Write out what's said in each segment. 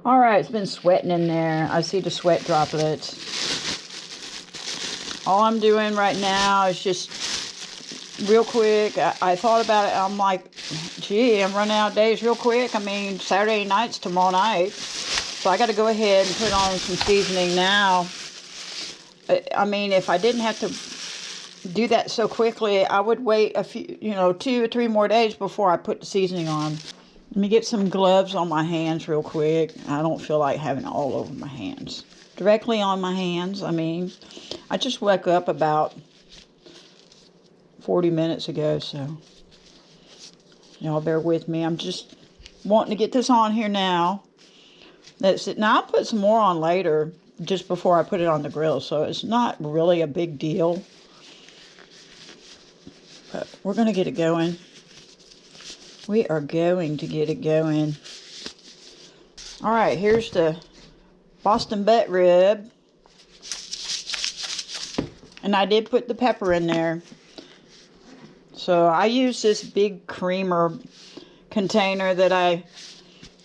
All right, it's been sweating in there. I see the sweat droplets. All I'm doing right now is just real quick. I thought about it. I'm like, gee, I'm running out of days real quick. I mean, Saturday night's tomorrow night. So I got to go ahead and put on some seasoning now. I mean, if I didn't have to do that so quickly, I would wait a few, 2 or 3 more days before I put the seasoning on. Let me get some gloves on my hands real quick. I don't feel like having it all over my hands. Directly on my hands, I just woke up about 40 minutes ago, so y'all bear with me. I'm just wanting to get this on here now. That's it. Now I'll put some more on later, just before I put it on the grill, so it's not really a big deal. But we're going to get it going. We are going to get it going. All right, here's the Boston butt rib. And I did put the pepper in there. So I used this big creamer container that I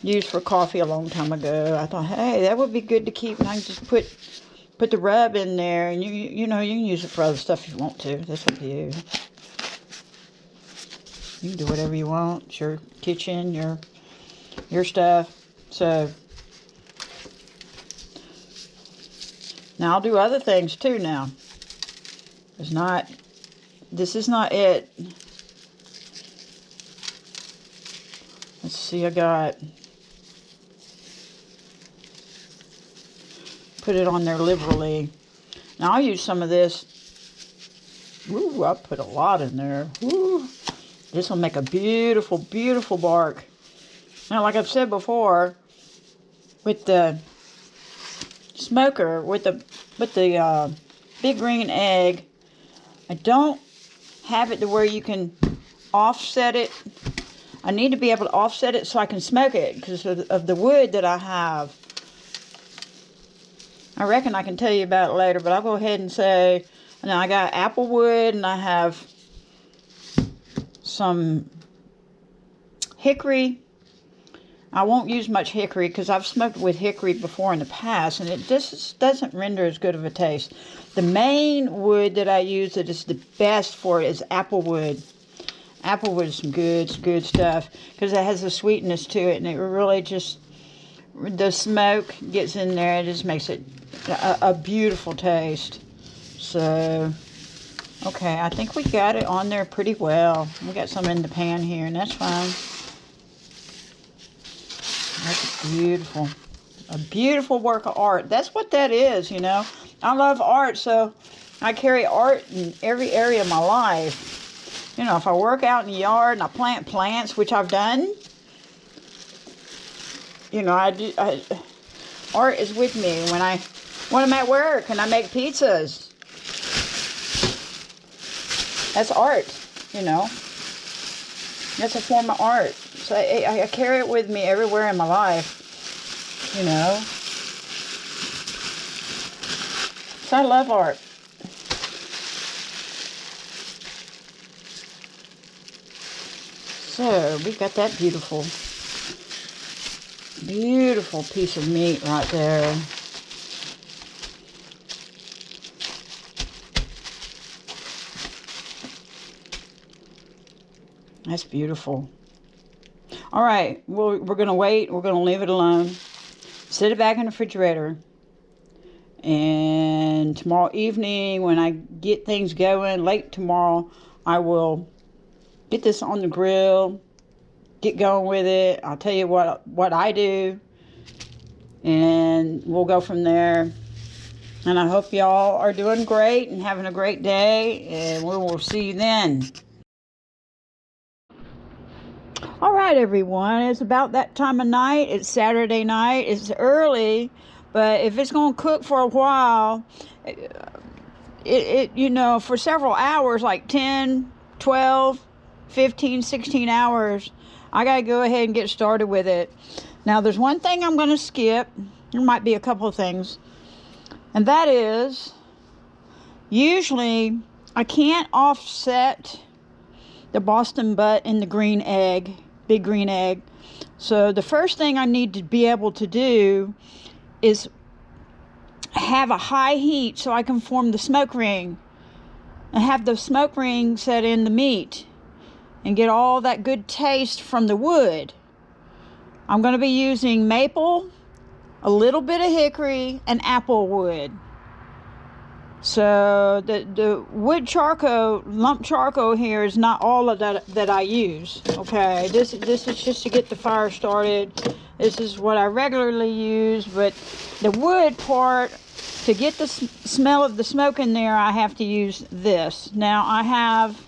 used for coffee a long time ago. I thought, hey, that would be good to keep, and I can just put the rub in there, and you can use it for other stuff if you want to. That's up to you. You can do whatever you want. It's your kitchen, your stuff. So now I'll do other things too now. This is not it. Let's see, put it on there liberally. Now I'll use some of this. Ooh, I put a lot in there. Ooh. This will make a beautiful, beautiful bark. Now, like I've said before, with the smoker, with the big green egg, I don't have it to where you can offset it. I need to be able to offset it so I can smoke it because of the wood that I have. I reckon I can tell you about it later, but I'll go ahead and say, now I got apple wood and I have some hickory. I won't use much hickory because I've smoked with hickory before in the past, and it just doesn't render as good of a taste. The main wood that I use that is the best for it is apple wood. Apple wood is some good stuff because it has a sweetness to it, and it really just, the smoke gets in there. It just makes it a beautiful taste. So, okay, I think we got it on there pretty well. We got some in the pan here, and that's fine. That's beautiful. A beautiful work of art. That's what that is, I love art, so I carry art in every area of my life. If I work out in the yard and I plant plants, which I've done, art is with me when I'm at work and I make pizzas. That's art, That's a form of art. So I carry it with me everywhere in my life, So I love art. So we got that beautiful piece of meat right there. That's beautiful. All right, we're going to wait. We're going to leave it alone. Set it back in the refrigerator. And tomorrow evening, when I get things going, late tomorrow, I will get this on the grill, get going with it. I'll tell you what I do, and we'll go from there. And I hope y'all are doing great and having a great day, and we will see you then. All right, everyone, it's about that time of night. It's Saturday night. It's early, but if it's going to cook for a while, for several hours, like 10, 12, 15, 16 hours, I got to go ahead and get started with it. Now, there's one thing I'm going to skip. There might be a couple of things, and that is, usually, I can't offset the Boston butt and the green egg big green egg. So the first thing I need to be able to do is have a high heat so I can form the smoke ring and have the smoke ring set in the meat and get all that good taste from the wood. I'm going to be using maple, a little bit of hickory, and apple wood. So the wood charcoal, lump charcoal here is not all of that I use. Okay, this is just to get the fire started. This is what I regularly use, but the wood part, to get the smell of the smoke in there, I have to use this. Now I have,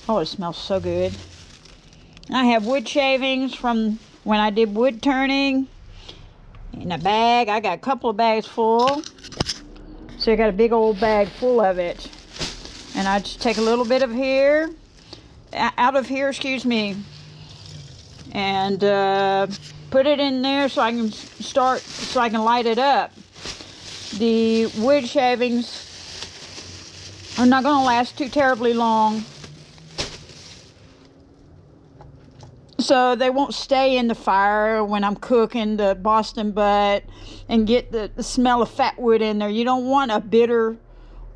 oh, it smells so good. I have wood shavings from when I did wood turning in a bag. I got a couple of bags full. So I got a big old bag full of it. And I just take a little bit of here, out of here, excuse me, and put it in there so I can so I can light it up. The wood shavings are not going to last too terribly long, so they won't stay in the fire when I'm cooking the Boston butt and get the smell of fat wood in there. You don't want a bitter,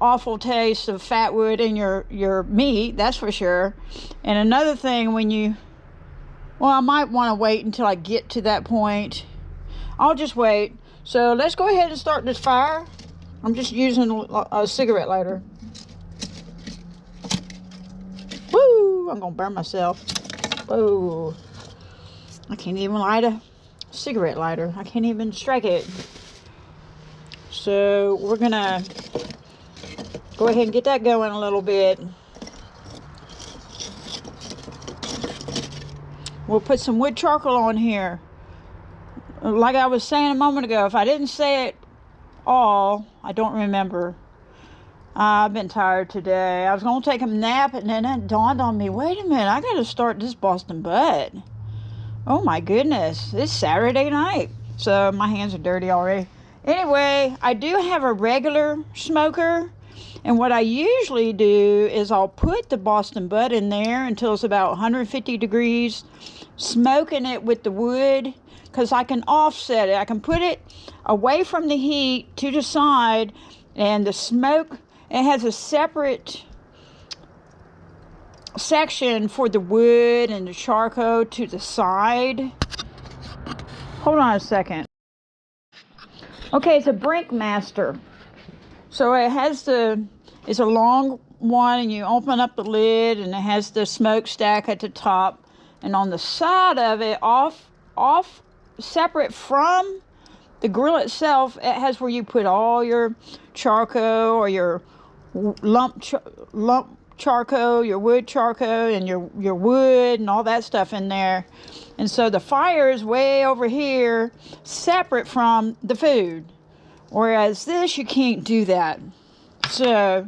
awful taste of fat wood in your meat, that's for sure. And another thing, well, I might want to wait until I get to that point. I'll just wait. So let's go ahead and start this fire. I'm just using a cigarette lighter. Woo! I'm gonna burn myself. Whoa! I can't even light a cigarette lighter. I can't even strike it. So we're gonna go ahead and get that going a little bit. We'll put some wood charcoal on here. Like I was saying a moment ago, if I didn't say it all, I don't remember. I've been tired today. I was going to take a nap, and then it dawned on me, wait a minute, I got to start this Boston butt. Oh my goodness, it's Saturday night. So my hands are dirty already. Anyway, I do have a regular smoker, and what I usually do is I'll put the Boston butt in there until it's about 150 degrees, smoking it with the wood, because I can offset it. I can put it away from the heat to the side, and the smoke, it has a separate section for the wood and the charcoal to the side. Hold on a second. Okay, it's a Brinkmaster. So it has it's a long one, and you open up the lid, and it has the smokestack at the top, and on the side of it, off separate from the grill itself, it has where you put all your charcoal or your lump charcoal, your wood charcoal, and your wood and all that stuff in there. And so the fire is way over here, separate from the food. Whereas this, you can't do that. So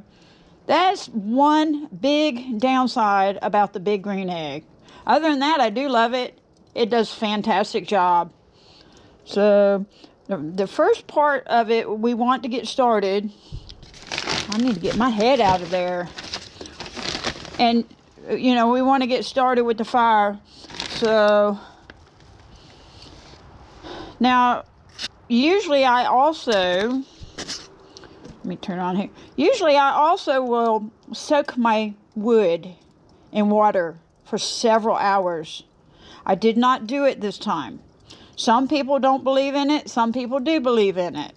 that's one big downside about the big green egg. Other than that, I do love it. It does a fantastic job. So the first part of it, we want to get started. I need to get my head out of there. And, we want to get started with the fire. So now, usually I also, let me turn on here. Usually I also will soak my wood in water for several hours. I did not do it this time. Some people don't believe in it. Some people do believe in it.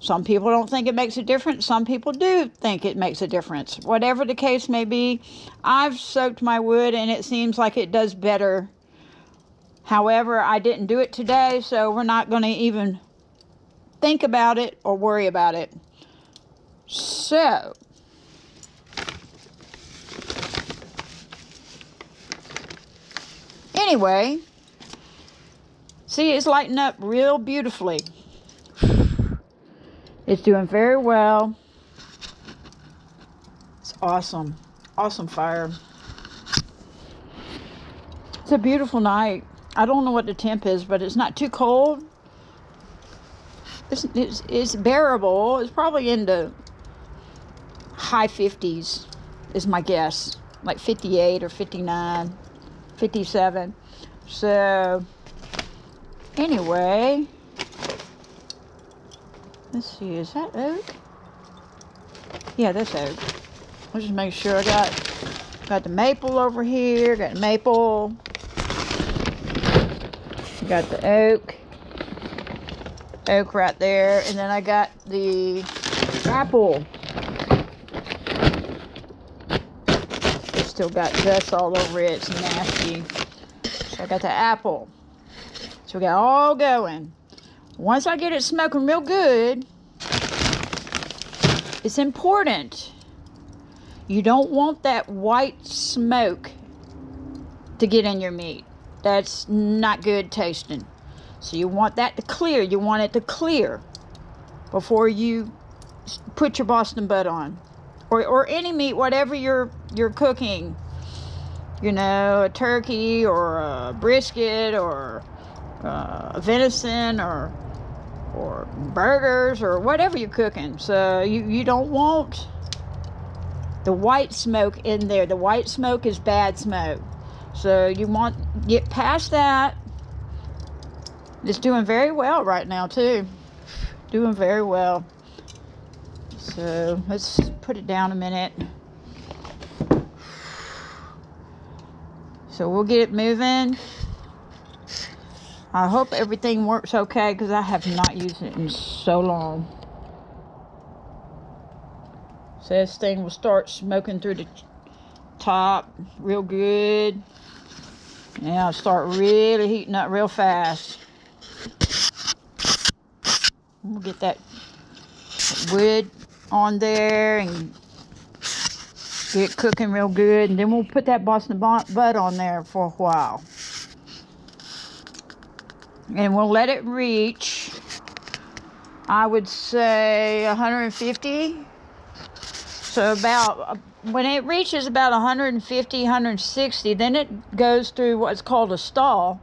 Some people don't think it makes a difference. Some people do think it makes a difference. Whatever the case may be, I've soaked my wood and it seems like it does better. However, I didn't do it today, so we're not going to even think about it or worry about it. So, anyway, see, it's lighting up real beautifully. It's doing very well. It's awesome. Awesome fire. It's a beautiful night. I don't know what the temp is, but it's not too cold. It's bearable. It's probably in the high 50s is my guess. Like 58 or 59. 57. So anyway, let's see, is that oak? Yeah, that's oak. Let's just make sure I got the maple over here, got maple, got the oak right there, and then I got the apple. It's still got dust all over it, it's nasty. So I got the apple. So we got all going. Once I get it smoking real good, it's important. You don't want that white smoke to get in your meat. That's not good tasting. So you want that to clear. You want it to clear before you put your Boston butt on. Or any meat, whatever you're cooking. You know, a turkey or a brisket or a venison or burgers or whatever you're cooking. So you don't want the white smoke in there. The white smoke is bad smoke. So you want to get past that. It's doing very well right now too. Doing very well. So let's put it down a minute. So we'll get it moving. I hope everything works okay because I have not used it in so long. So this thing will start smoking through the top real good. Now it'll start really heating up real fast. We'll get that wood on there and get it cooking real good, and then we'll put that Boston butt on there for a while, and we'll let it reach, I would say 150. So about when it reaches about 150, 160, then it goes through what's called a stall.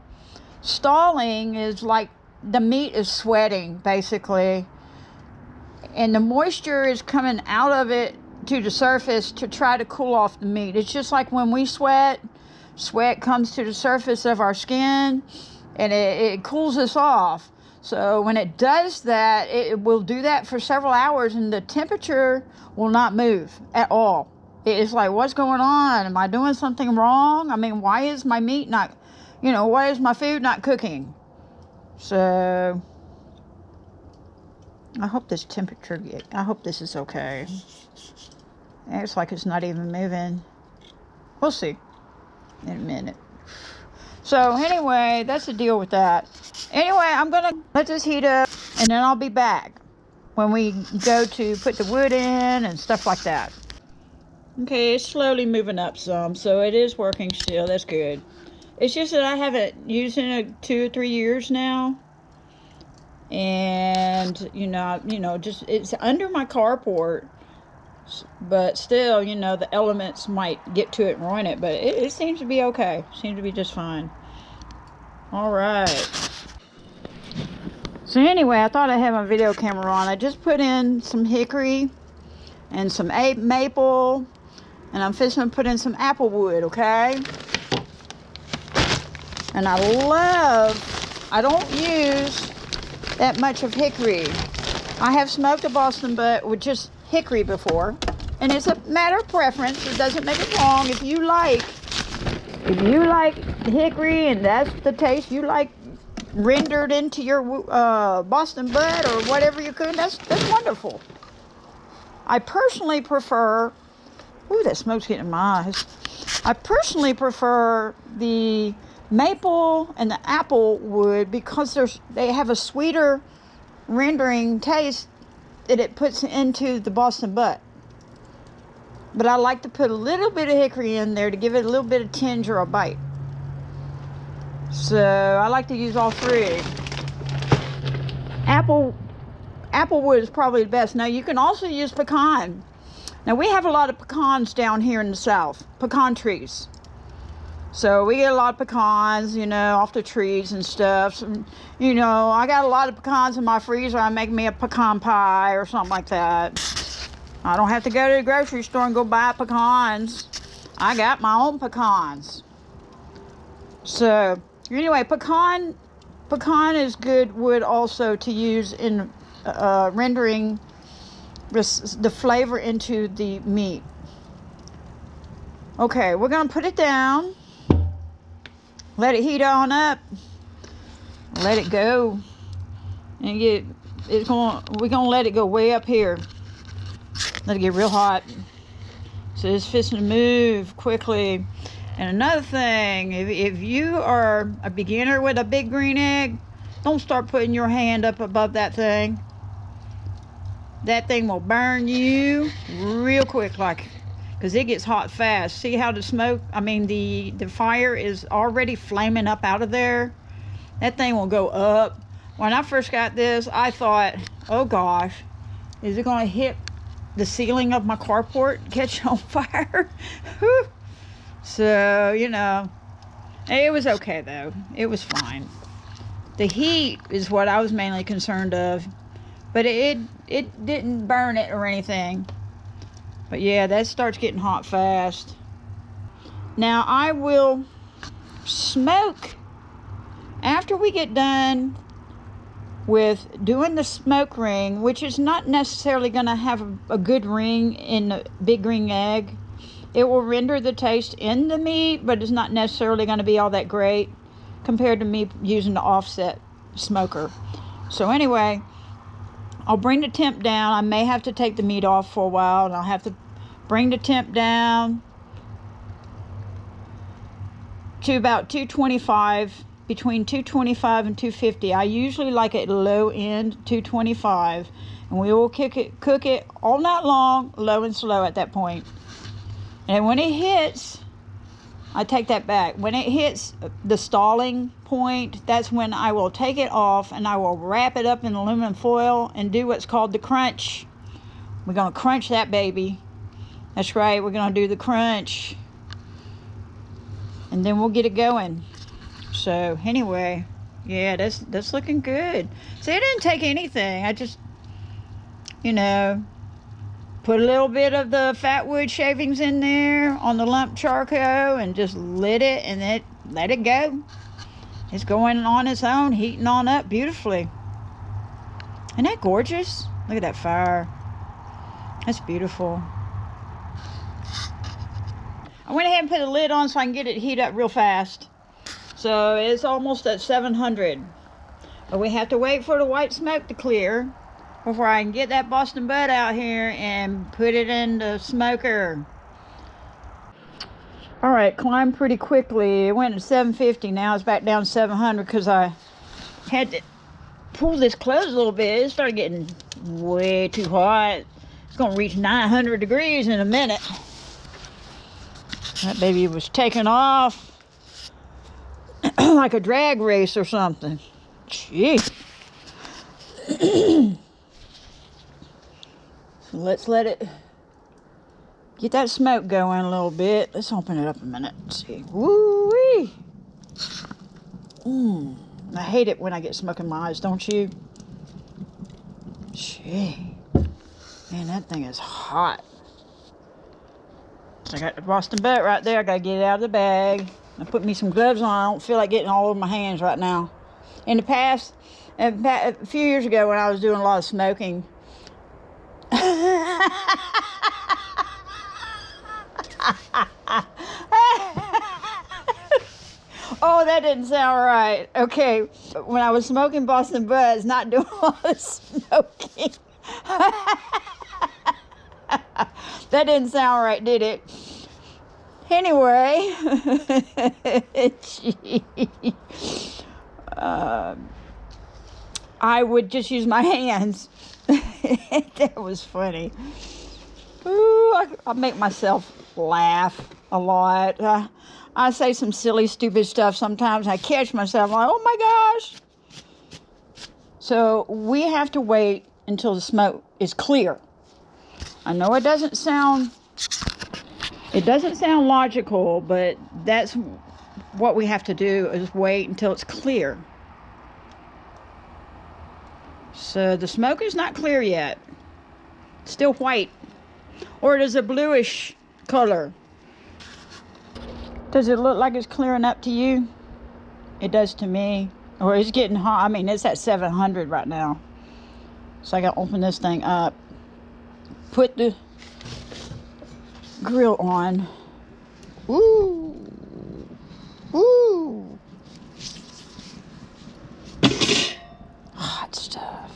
Stalling is like the meat is sweating basically, and the moisture is coming out of it to the surface to try to cool off the meat. It's just like when we sweat comes to the surface of our skin and it cools us off. So when it does that, it will do that for several hours and the temperature will not move at all. It's like, what's going on? Am I doing something wrong? I mean, why is my meat not, why is my food not cooking? So I hope this temperature, I hope this is okay. It's like it's not even moving. We'll see in a minute. So anyway, that's the deal with that. Anyway, I'm gonna let this heat up and then I'll be back when we go to put the wood in and stuff like that. Okay, it's slowly moving up some, so it is working still. That's good. It's just that I haven't used it in 2 or 3 years now. And, just it's under my carport. But still, the elements might get to it and ruin it. But it seems to be okay. Seems to be just fine. Alright. So anyway, I thought I had my video camera on. I just put in some hickory and some maple. And I'm fixing to put in some apple wood, okay? And I don't use that much of hickory. I have smoked a Boston butt with just hickory before, and it's a matter of preference. It doesn't make it wrong. If you like hickory and that's the taste you like rendered into your Boston butt or whatever you're cooking, that's wonderful. I personally prefer, ooh, that smoke's getting in my eyes. I personally prefer the maple and the apple wood because they have a sweeter rendering taste that it puts into the Boston butt. But I like to put a little bit of hickory in there to give it a little bit of tinge or a bite. So I like to use all three. Apple wood is probably the best. Now you can also use pecan. Now we have a lot of pecans down here in the south, pecan trees. So we get a lot of pecans, off the trees and stuff. So, I got a lot of pecans in my freezer. I make me a pecan pie or something like that. I don't have to go to the grocery store and go buy pecans. I got my own pecans. So anyway, pecan is good wood also to use in rendering the flavor into the meat. Okay, we're gonna put it down, let it heat on up, let it go, and we're gonna let it go way up here, let it get real hot. So it's fixing to move quickly. And another thing, if you are a beginner with a big green egg, don't start putting your hand up above that thing. That thing will burn you real quick, because it gets hot fast. See how the fire is already flaming up out of there? That thing will go up. When I first got this, I thought, oh gosh, is it going to hit the ceiling of my carport, catch on fire? So, it was okay though. It was fine. The heat is what I was mainly concerned of, but it didn't burn it or anything. But yeah, that starts getting hot fast. Now I will smoke after we get done with doing the smoke ring, which is not necessarily going to have a good ring in a big green egg. It will render the taste in the meat, but it's not necessarily going to be all that great compared to me using the offset smoker. So anyway, I'll bring the temp down. I may have to take the meat off for a while, and I'll have to bring the temp down to about 225, between 225 and 250. I usually like it low end 225, and we will cook it all night long, low and slow at that point. And when it hits, I take that back. When it hits the stalling point, that's when I will take it off and I will wrap it up in aluminum foil and do what's called the crunch. We're going to crunch that baby. That's right, we're going to do the crunch. And then we'll get it going. So anyway, yeah, that's looking good. See, it didn't take anything. I just, put a little bit of the fat wood shavings in there on the lump charcoal and just lit it and then let it go. It's going on its own, heating on up beautifully. Isn't that gorgeous? Look at that fire. That's beautiful. I went ahead and put the lid on so I can get it to heat up real fast. So it's almost at 700. But we have to wait for the white smoke to clear before I can get that Boston butt out here and put it in the smoker. All right, climbed pretty quickly. It went to 750. Now it's back down to 700 because I had to pull this close a little bit. It started getting way too hot. It's gonna reach 900 degrees in a minute. That baby was taking off like a drag race or something. Gee. So let's let it get that smoke going a little bit. Let's open it up a minute. Let's see. Woo-wee. I hate it when I get smoke in my eyes, don't you? Gee. Man, that thing is hot. I got the Boston butt right there. I gotta get it out of the bag. I put me some gloves on. I don't feel like getting all over my hands right now. In the past, a few years ago when I was doing a lot of smoking, oh, that didn't sound right. Okay, when I was smoking Boston butts, not doing a lot of smoking. That didn't sound right, did it? Anyway, I would just use my hands. That was funny. Ooh, I make myself laugh a lot. I say some silly, stupid stuff sometimes. I catch myself like, oh my gosh. So we have to wait until the smoke is clear. I know it doesn't sound logical, but that's what we have to do, is wait until it's clear. So the smoke is not clear yet. It's still white. Or it is a bluish color. Does it look like it's clearing up to you? It does to me. Or it's getting hot. I mean, it's at 700 right now. So I gotta open this thing up. Put the grill on. Woo! Woo! Hot stuff.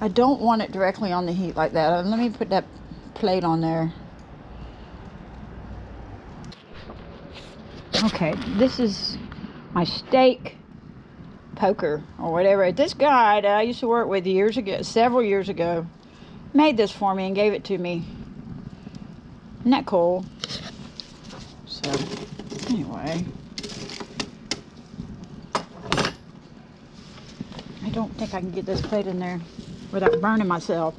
I don't want it directly on the heat like that. Let me put that plate on there. Okay, this is my steak poker or whatever. This guy that I used to work with years ago, several years ago, made this for me and gave it to me. Isn't that cool? So, anyway. I don't think I can get this plate in there without burning myself.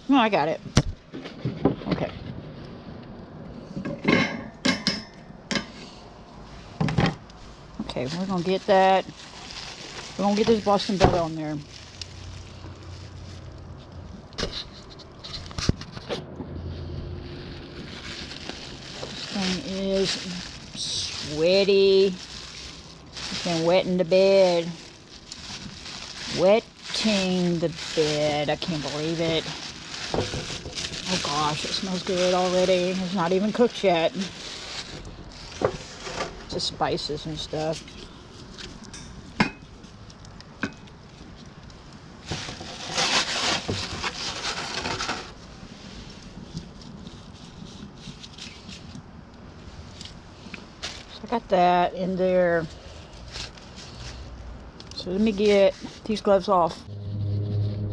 No, I got it. Okay. Okay, we're gonna get that. We're gonna get this Boston butter on there. This thing is sweaty. It's been wetting the bed. Wetting the bed. I can't believe it. Oh gosh, it smells good already. It's not even cooked yet. Just spices and stuff. So I got that in there. So let me get these gloves off.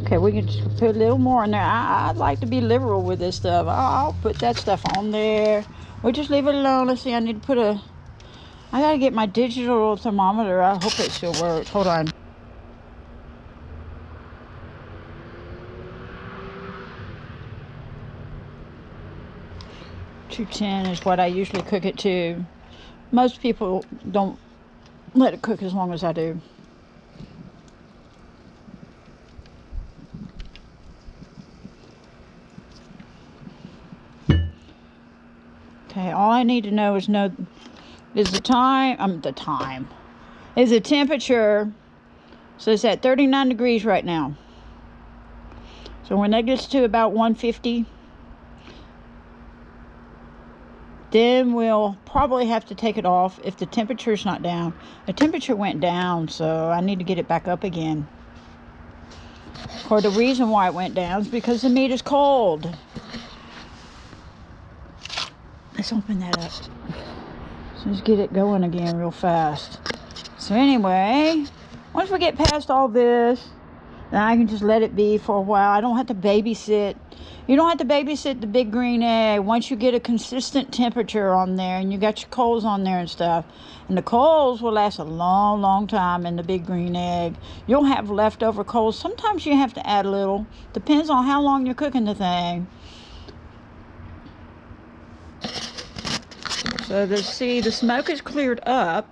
Okay, we can just put a little more in there. I'd like to be liberal with this stuff. I'll put that stuff on there. We'll just leave it alone. Let's see, I need to put a... I gotta get my digital thermometer. I hope it still works. Hold on. .210 is what I usually cook it to. Most people don't let it cook as long as I do. Okay, all I need to know is the temperature. So it's at 39 degrees right now. So when that gets to about 150, then we'll probably have to take it off if the temperature's not down. The temperature went down, so I need to get it back up again. Or the reason why it went down is because the meat is cold. Let's open that up. So let's get it going again real fast. So anyway, once we get past all this, then I can just let it be for a while. I don't have to babysit. You don't have to babysit the big green egg. Once you get a consistent temperature on there and you got your coals on there and stuff, and the coals will last a long, long time in the big green egg. You'll have leftover coals. Sometimes you have to add a little. Depends on how long you're cooking the thing. So the smoke is cleared up.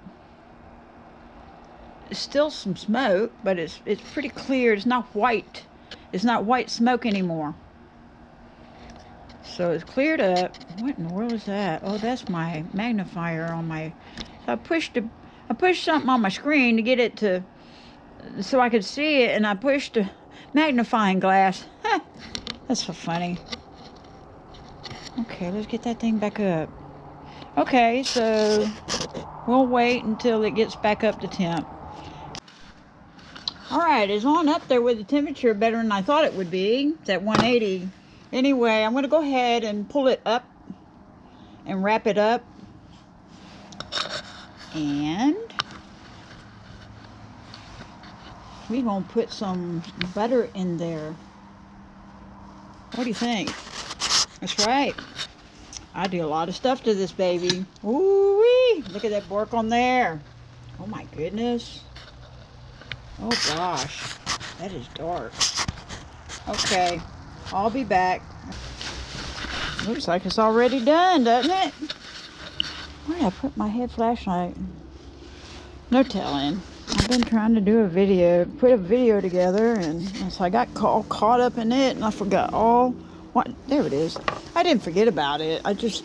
There's still some smoke, but it's pretty clear. It's not white. It's not white smoke anymore. So it's cleared up. What in the world is that? Oh, that's my magnifier on my... So I pushed something on my screen to get it to... so I could see it, and I pushed the magnifying glass. That's so funny. Okay, let's get that thing back up. Okay, so we'll wait until it gets back up to temp. Alright, it's on up there with the temperature better than I thought it would be. It's at 180. Anyway, I'm going to go ahead and pull it up and wrap it up. And we're going to put some butter in there. What do you think? That's right. I do a lot of stuff to this baby. Ooh-wee! Look at that bark on there. Oh my goodness. Oh gosh. That is dark. Okay. I'll be back. Looks like it's already done, doesn't it? Where did I put my head flashlight? No telling. I've been trying to do a video, put a video together, and so I got all caught up in it, and I forgot all... What? There it is. I didn't forget about it. I just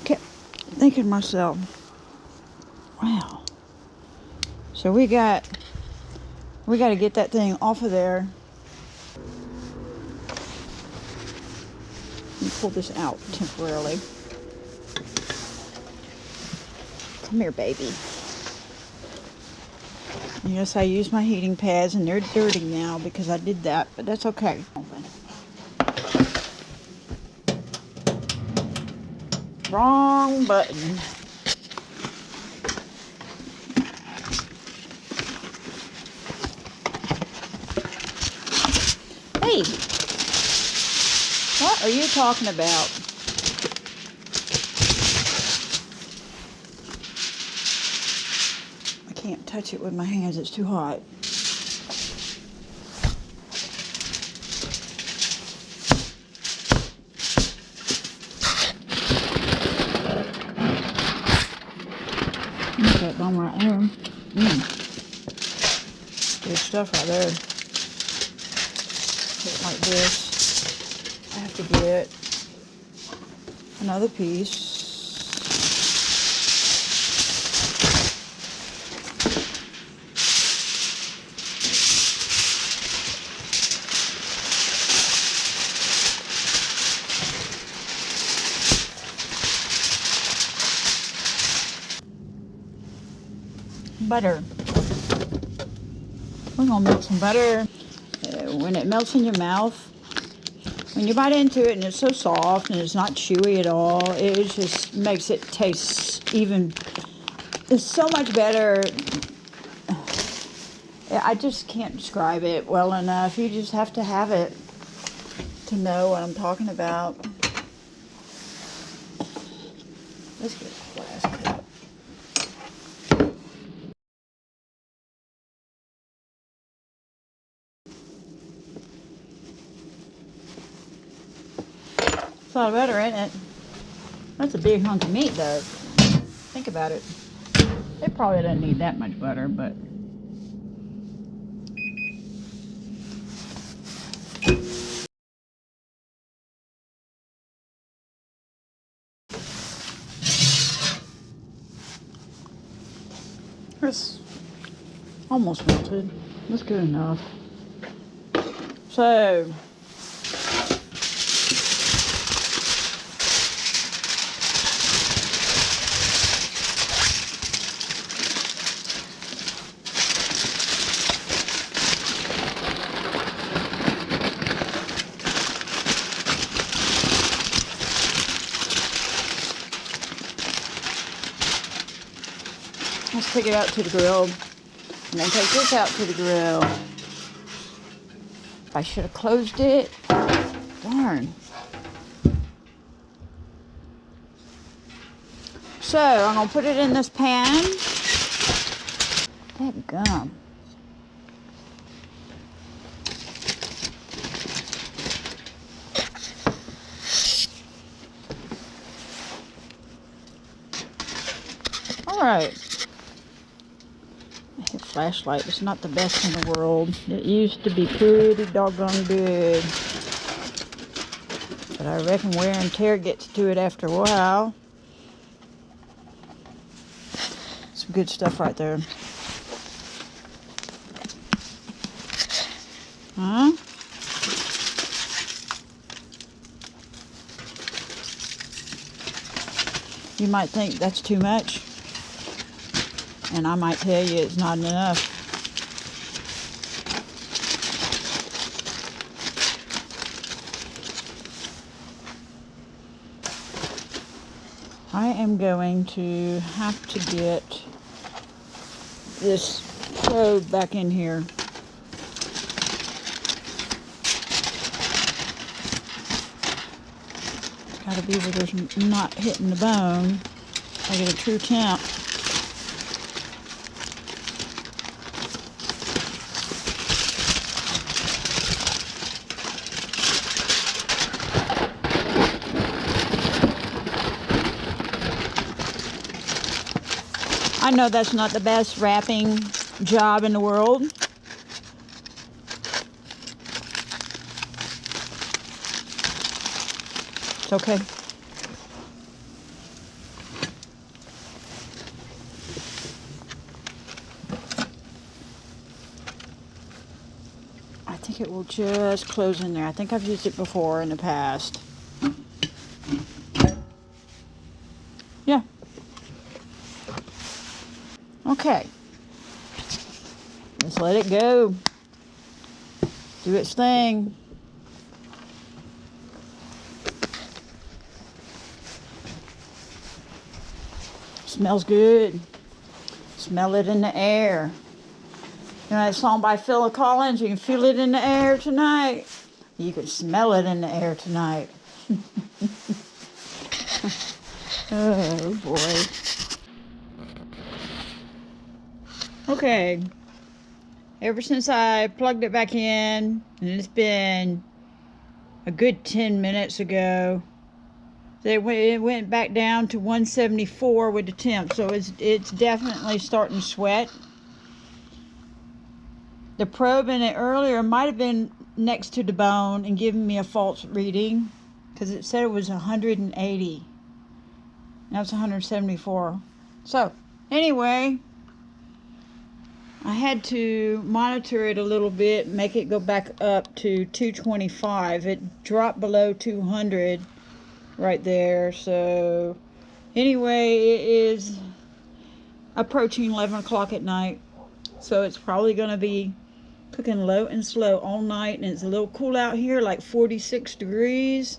kept thinking to myself, wow. So we got to get that thing off of there. Let me pull this out temporarily. Come here, baby. Yes, I use my heating pads, and they're dirty now because I did that, but that's okay. Wrong button. Hey, what are you talking about? I can't touch it with my hands, it's too hot. Look at that bone right there. Good stuff right there. Put it like this. I have to get another piece. Butter. We're gonna melt some butter. When it melts in your mouth, when you bite into it and it's so soft and it's not chewy at all, it just makes it taste even, it's so much better. I just can't describe it well enough. You just have to have it to know what I'm talking about. Let's get a glass cup. It's a lot of butter, isn't it? That's a big hunk of meat, though. Think about it. It probably doesn't need that much butter, but it's almost melted. That's good enough. So, let's take it out to the grill, and then take this out to the grill. I should have closed it. Darn. So, I'm going to put it in this pan. That gum. Alright. Flashlight is not the best in the world. It used to be pretty doggone good, but I reckon wear and tear gets to it after a while. Some good stuff right there. Huh? You might think that's too much, and I might tell you it's not enough. I am going to have to get this probe back in here. It's got to be where there's not hitting the bone. I get a true temp. I know that's not the best wrapping job in the world. It's okay. I think it will just close in there. I think I've used it before in the past. Yeah. Okay. Let's let it go. Do its thing. Smells good. Smell it in the air. You know that song by Phil Collins, you can feel it in the air tonight. You can smell it in the air tonight. Oh boy. Okay. Ever since I plugged it back in, and it's been a good 10 minutes ago, it went back down to 174 with the temp, so it's definitely starting to sweat. The probe in it earlier might have been next to the bone and giving me a false reading, because it said it was 180. Now it's 174. So, anyway, I had to monitor it a little bit, make it go back up to 225. It dropped below 200 right there. So, anyway, it is approaching 11 o'clock at night. So, it's probably going to be cooking low and slow all night. And it's a little cool out here, like 46 degrees.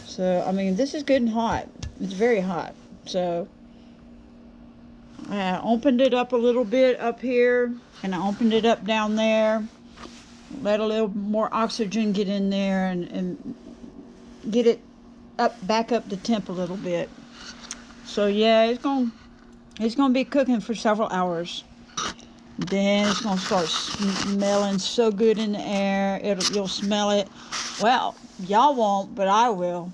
So, I mean, this is good and hot. It's very hot. So, I opened it up a little bit up here, and I opened it up down there. Let a little more oxygen get in there and get it back up the temp a little bit. So yeah, it's gonna be cooking for several hours. Then it's gonna start smelling so good in the air. You'll smell it. Well, y'all won't, but I will.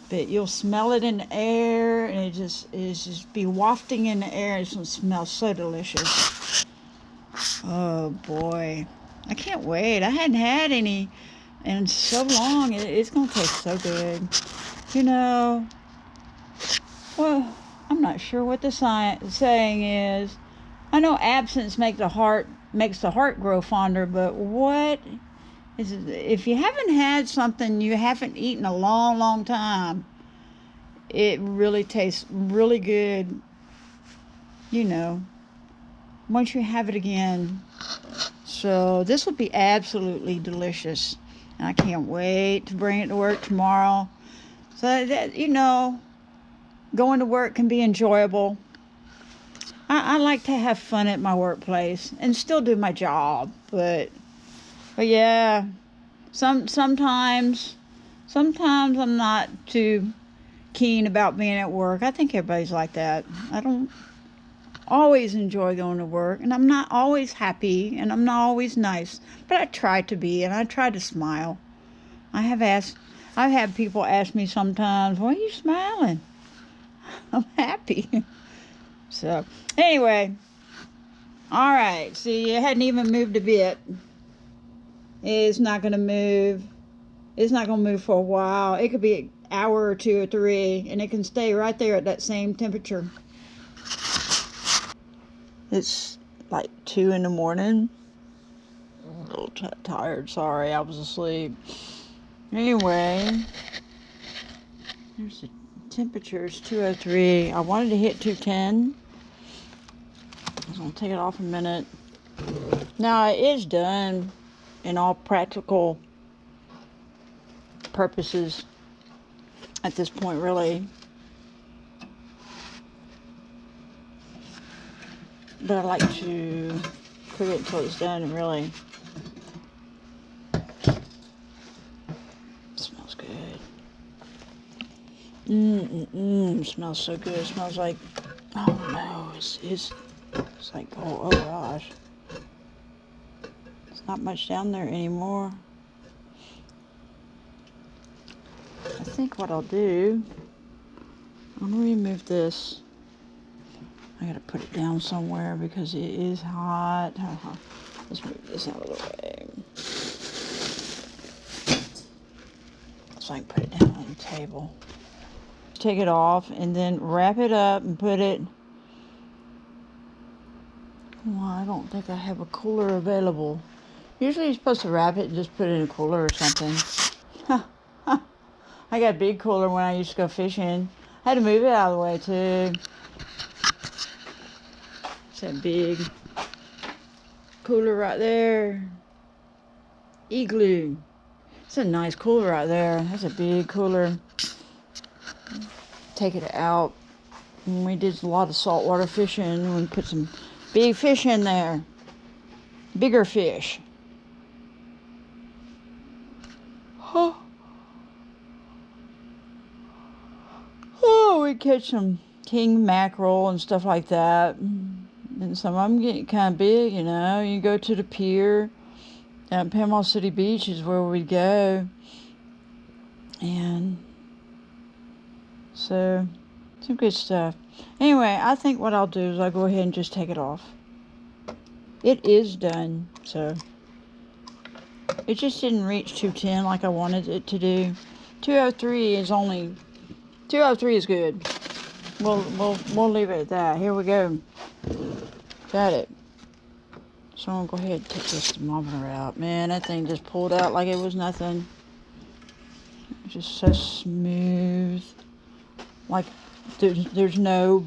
But you'll smell it in the air, and it just be wafting in the air. It's gonna smell so delicious. Oh boy, I can't wait. I hadn't had any in so long. It's gonna taste so good. You know, well, I'm not sure what the saying is. I know absence makes the heart grow fonder, but what is it? If you haven't had something you haven't eaten a long, long time, it really tastes really good, you know, once you have it again. So this will be absolutely delicious. And I can't wait to bring it to work tomorrow. So that, you know, going to work can be enjoyable. I like to have fun at my workplace and still do my job, but yeah, sometimes I'm not too keen about being at work. I think everybody's like that. I don't always enjoy going to work, and I'm not always happy, and I'm not always nice, but I try to be, and I try to smile. I've had people ask me sometimes, "Why are you smiling?" I'm happy. So, anyway, all right, see, it hadn't even moved a bit. It's not going to move. It's not going to move for a while. It could be an hour or 2 or 3, and it can stay right there at that same temperature. It's like 2 in the morning. I'm a little tired. Sorry, I was asleep. Anyway, there's the temperature. It's 203. I wanted to hit 210. I was going to take it off a minute. Now, it is done in all practical purposes at this point, really. But I like to cook it until it's done, and really smells good. Smells so good. It smells like, oh no, it's like, oh gosh. There's not much down there anymore. I think what I'll do, I'm gonna remove this. I gotta put it down somewhere because it is hot. Let's move this out of the way. so I can put it down on the table. Take it off and then wrap it up and put it. Well, I don't think I have a cooler available. Usually you're supposed to wrap it and just put it in a cooler or something. I got a big cooler when I used to go fishing. I had to move it out of the way too. It's that big cooler right there. Igloo. It's a nice cooler right there. That's a big cooler. Take it out. And we did a lot of saltwater fishing. We put some big fish in there. Bigger fish. Oh, we catch some king mackerel and stuff like that. And some of them get kind of big, you know. You go to the pier at Panama City Beach is where we'd go. And so, some good stuff. Anyway, I think what I'll do is I'll go ahead and just take it off. It is done, so. It just didn't reach 210 like I wanted it to do. 203 is only... 203 is good. We'll leave it at that. Here we go. Got it. So I'm gonna go ahead and take this thermometer out. Man, that thing just pulled out like it was nothing. It's just so smooth. Like there's no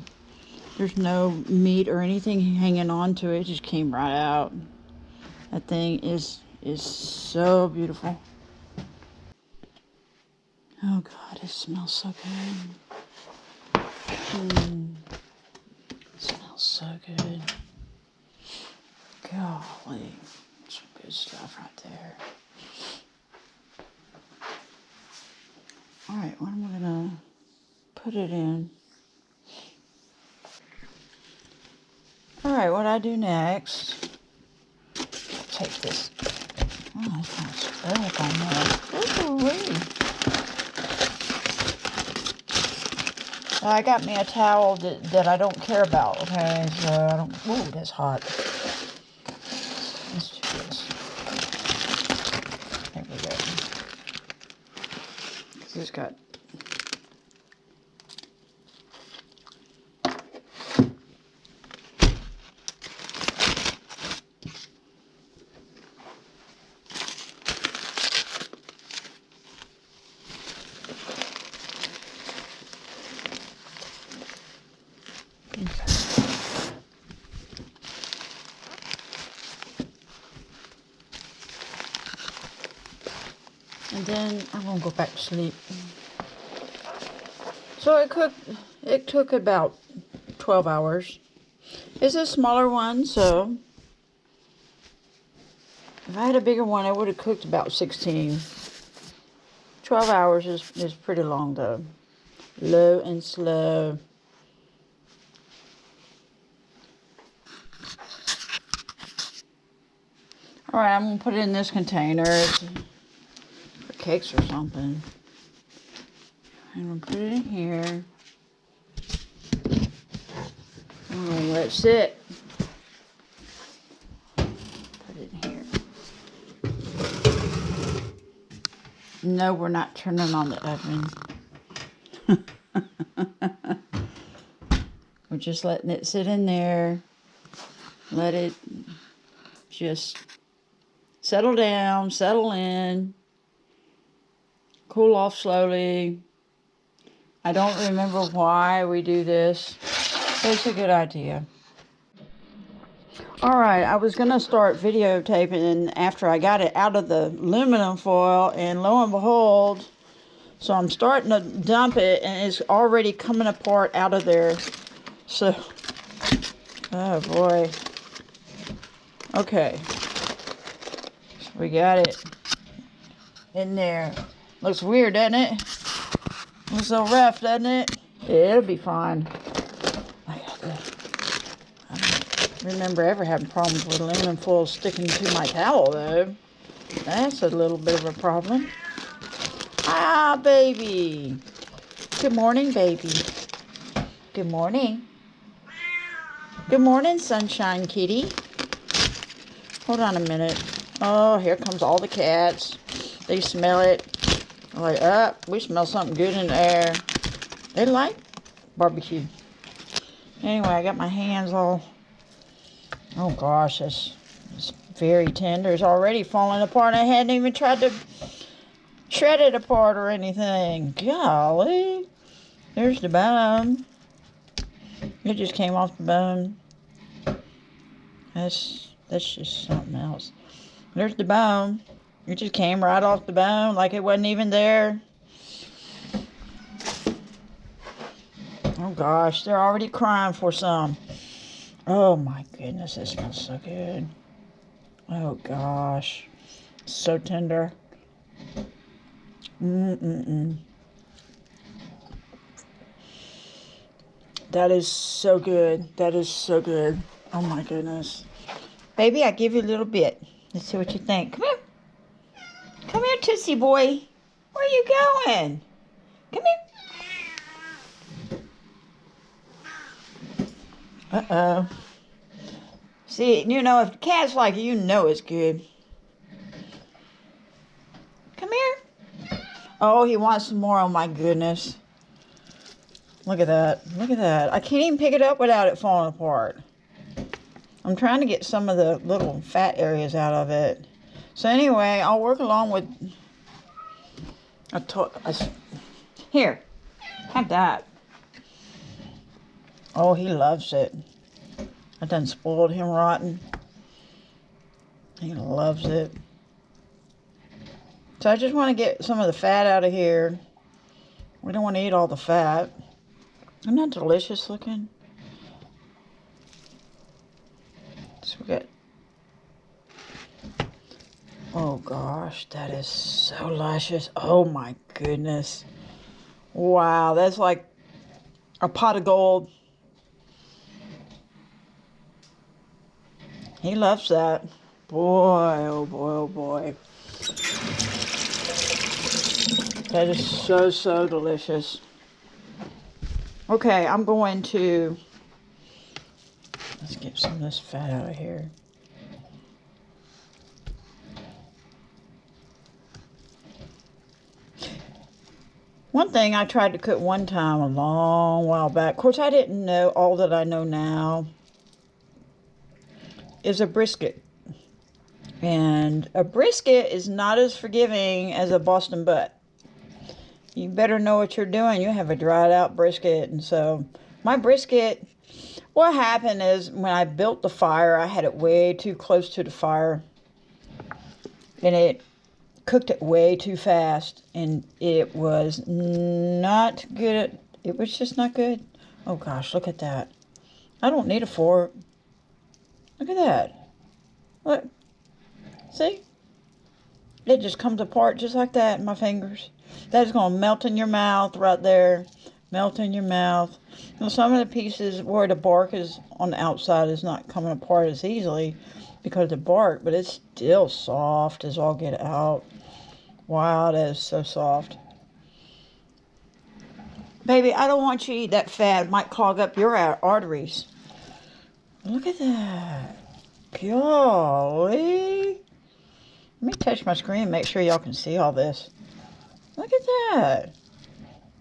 meat or anything hanging on to it. It just came right out. That thing is so beautiful. Oh God, it smells so good. It smells so good. Golly, some good stuff right there. All right, what am I gonna put it in? All right, what I do next? Take this. Oh, it's kind of stuck on there. Ooh-wee. I got me a towel that I don't care about, okay? So I don't... Ooh, that's hot. Let's do this. There we go. This got... And then I'm gonna go back to sleep. So it took about 12 hours. It's a smaller one, so if I had a bigger one, I would have cooked about 16. 12 hours is pretty long though. Low and slow. Alright, I'm gonna put it in this container. It's for cakes or something. I'm gonna put it in here. I'm gonna let it sit. Put it in here. No, we're not turning on the oven. We're just letting it sit in there. Let it just settle down, settle in, cool off slowly. I don't remember why we do this, but it's a good idea. Alright, I was going to start videotaping after I got it out of the aluminum foil, and lo and behold, so I'm starting to dump it, and it's already coming apart out of there. So, oh boy. Okay. So we got it in there. Looks weird, doesn't it? Looks so rough, doesn't it? Yeah, it'll be fine. I don't remember ever having problems with aluminum foil sticking to my towel, though. That's a little bit of a problem. Ah, baby. Good morning, baby. Good morning. Good morning, sunshine kitty. Hold on a minute. Oh, here comes all the cats. They smell it. Like, we smell something good in the air. They like barbecue. Anyway, I got my hands all... Oh, gosh, it's very tender. It's already falling apart. I hadn't even tried to shred it apart or anything. Golly. There's the bone. It just came off the bone. That's just something else. There's the bone. It just came right off the bone like it wasn't even there. Oh gosh, they're already crying for some. Oh my goodness, it smells so good. Oh gosh, so tender. That is so good. That is so good. Oh my goodness. Baby, I give you a little bit. Let's see what you think. Come here. Come here, Tootsie boy. Where are you going? Come here. Uh-oh. See, you know, if cats like it, you know it's good. Come here. Oh, he wants some more. Oh my goodness. Look at that. Look at that. I can't even pick it up without it falling apart. I'm trying to get some of the little fat areas out of it. So anyway, I'll work along with... Here. Have that. Oh, he loves it. I done spoiled him rotten. He loves it. So I just want to get some of the fat out of here. We don't want to eat all the fat. Isn't that delicious looking? So we got... Oh gosh, that is so luscious. Oh my goodness. Wow, that's like a pot of gold. He loves that. Boy, oh boy, oh boy. That is so, so delicious. Okay, I'm going to... Let's get some of this fat out of here. One thing I tried to cook one time a long while back, of course I didn't know all that I know now, is a brisket. And a brisket is not as forgiving as a Boston butt. You better know what you're doing. You have a dried out brisket. And so my brisket, what happened is when I built the fire, I had it way too close to the fire. And it cooked it way too fast. And it was not good. It was just not good. Oh gosh, look at that. I don't need a fork. Look at that. Look. See? It just comes apart just like that in my fingers. That is going to melt in your mouth right there. Melt in your mouth. Now, some of the pieces where the bark is on the outside is not coming apart as easily because of the bark, but it's still soft as all get out. Wow, that is so soft. Baby, I don't want you to eat that fat. It might clog up your arteries. Look at that. Golly. Let me touch my screen and make sure y'all can see all this. Look at that.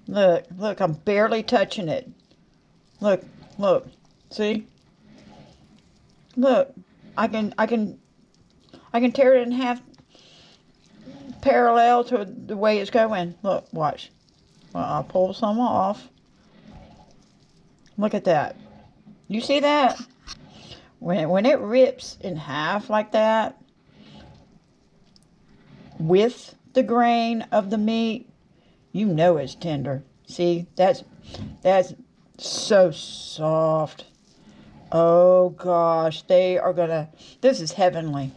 Look, I'm barely touching it. Look. See? Look, I can tear it in half parallel to the way it's going. Look, watch. Well, I'll pull some off. Look at that. You see that? When it rips in half like that, with the grain of the meat, you know it's tender. See, that's so soft. Oh gosh, they are gonna, this is heavenly.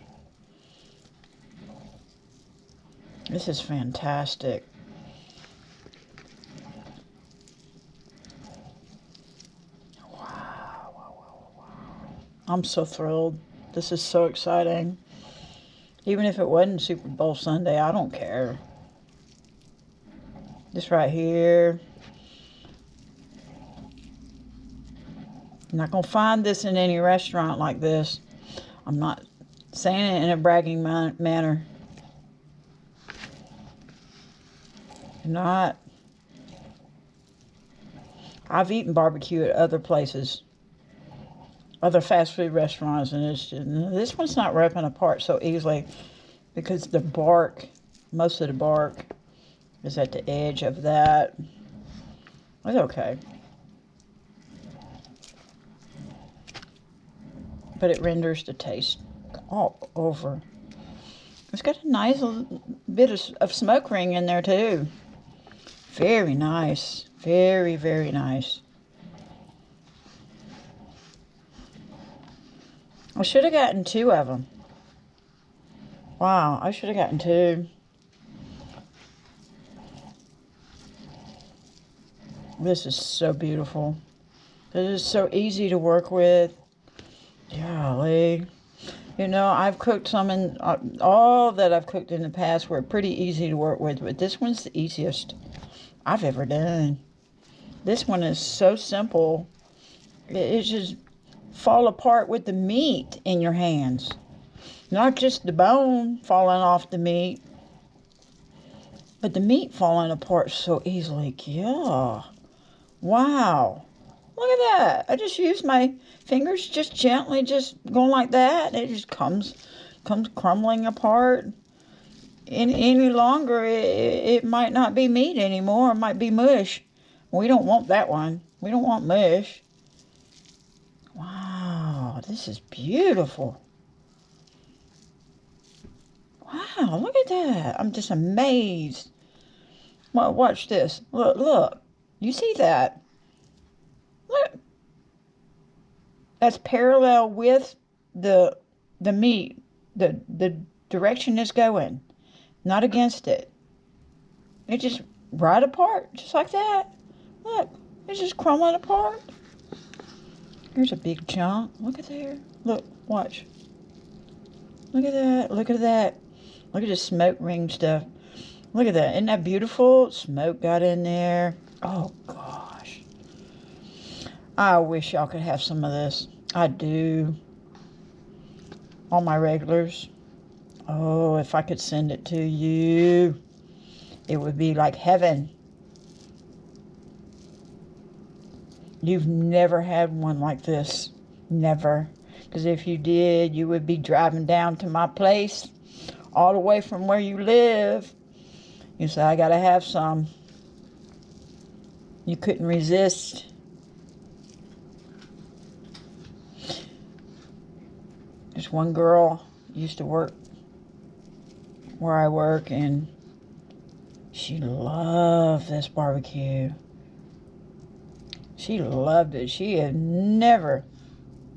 This is fantastic. Wow. I'm so thrilled. This is so exciting. Even if it wasn't Super Bowl Sunday, I don't care. This right here. You're not going to find this in any restaurant like this. I'm not saying it in a bragging manner. Not. I've eaten barbecue at other places, other fast food restaurants, and this one's not ripping apart so easily because the bark, most of the bark is at the edge of that. It's okay. But it renders the taste all over. It's got a nice bit of smoke ring in there too. Very nice. Very, very nice. I should have gotten 2 of them. Wow, I should have gotten 2. This is so beautiful. It is so easy to work with. Golly. You know, I've cooked some, and all that I've cooked in the past were pretty easy to work with, but this one's the easiest I've ever done. This one is so simple. It just fall apart with the meat in your hands. Not just the bone falling off the meat, but the meat falling apart so easily. Yeah. Wow. Look at that. I just used my fingers just gently, just going like that. It just comes crumbling apart. Any longer, it might not be meat anymore. It might be mush. We don't want that one. We don't want mush. Wow, this is beautiful. Wow, look at that. I'm just amazed. Well, watch this. Look. You see that? Look. That's parallel with the meat. The direction it's going. Not against it. It just right apart. Just like that. Look. It's just crumbling apart. Here's a big chunk. Look at there. Look. Watch. Look at that. Look at that. Look at the smoke ring stuff. Look at that. Isn't that beautiful? Smoke got in there. Oh, gosh. I wish y'all could have some of this. I do. All my regulars. Oh, if I could send it to you, it would be like heaven. You've never had one like this. Never. Because if you did, you would be driving down to my place all the way from where you live. You say, I got to have some. You couldn't resist. There's one girl used to work where I work, and she loved this barbecue. She loved it. She had never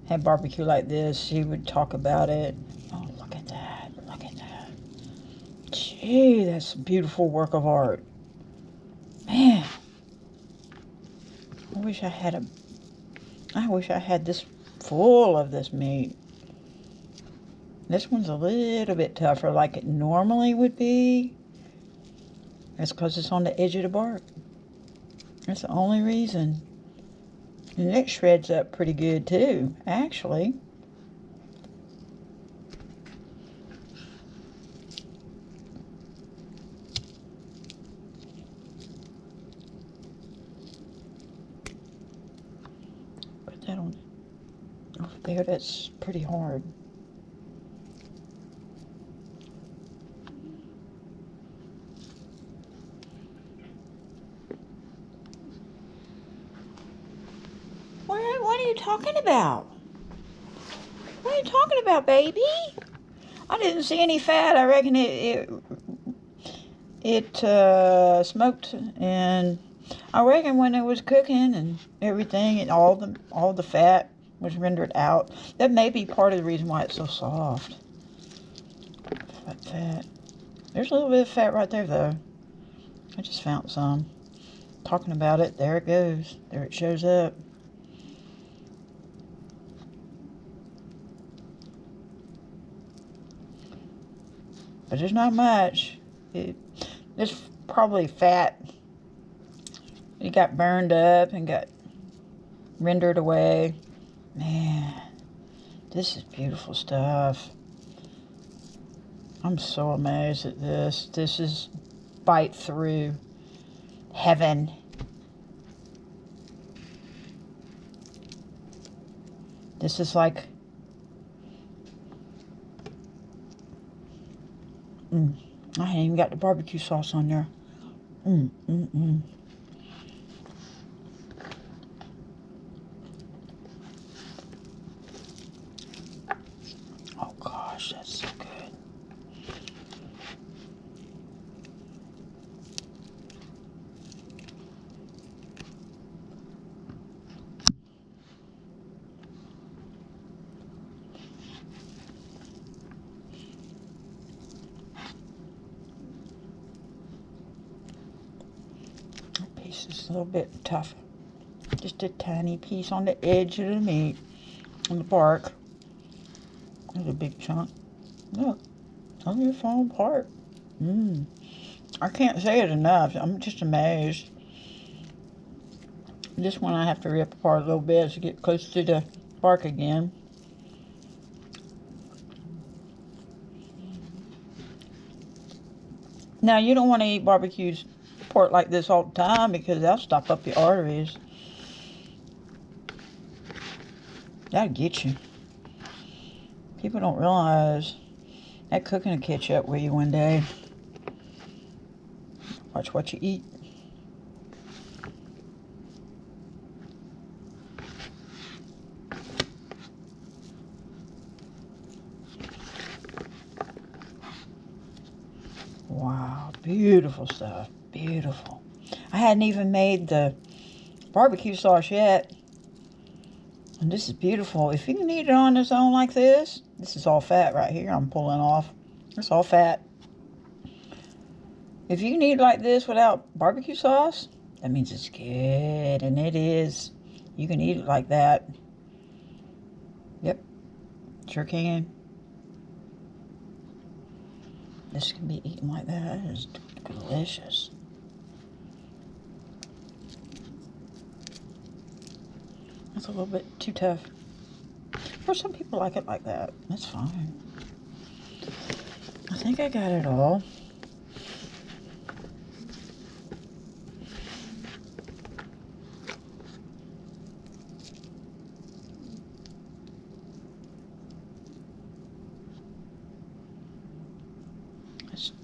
had barbecue like this. She would talk about it. Oh, look at that. Look at that. Gee, that's a beautiful work of art. Man. I wish I had this full of this meat. This one's a little bit tougher like it normally would be. That's because it's on the edge of the bark. That's the only reason. And it shreds up pretty good too, actually. Put that on over there. That's pretty hard. What are you talking about? What are you talking about, baby? I didn't see any fat. I reckon it smoked, and I reckon when it was cooking and everything, and all the fat was rendered out. That may be part of the reason why it's so soft. Fat. There's a little bit of fat right there, though. I just found some. Talking about it, there it goes. There it shows up. But there's not much. There's probably fat. It got burned up and got rendered away. Man, this is beautiful stuff. I'm so amazed at this. This is bite through. heaven. This is like, I hadn't even got the barbecue sauce on there. Oh gosh, that's so good. That piece is a little bit tough. Just a tiny piece on the edge of the meat, on the bark. There's a big chunk. Look, some of it falling apart. I can't say it enough. I'm just amazed. This one I have to rip apart a little bit to get close to the bark again. Now, you don't want to eat barbecue pork like this all the time because that'll stop up your arteries. That'll get you. People don't realize that cooking will catch up with you one day. Watch what you eat. Wow, beautiful stuff. Beautiful. I hadn't even made the barbecue sauce yet. And this is beautiful. If you can eat it on its own like this is all fat right here I'm pulling off. It's all fat. If you can eat it like this without barbecue sauce, that means it's good. And it is. You can eat it like that. Yep. Sure can. This can be eaten like that. It is delicious. That's a little bit too tough. For some people like it like that. That's fine. I think I got it all. It's a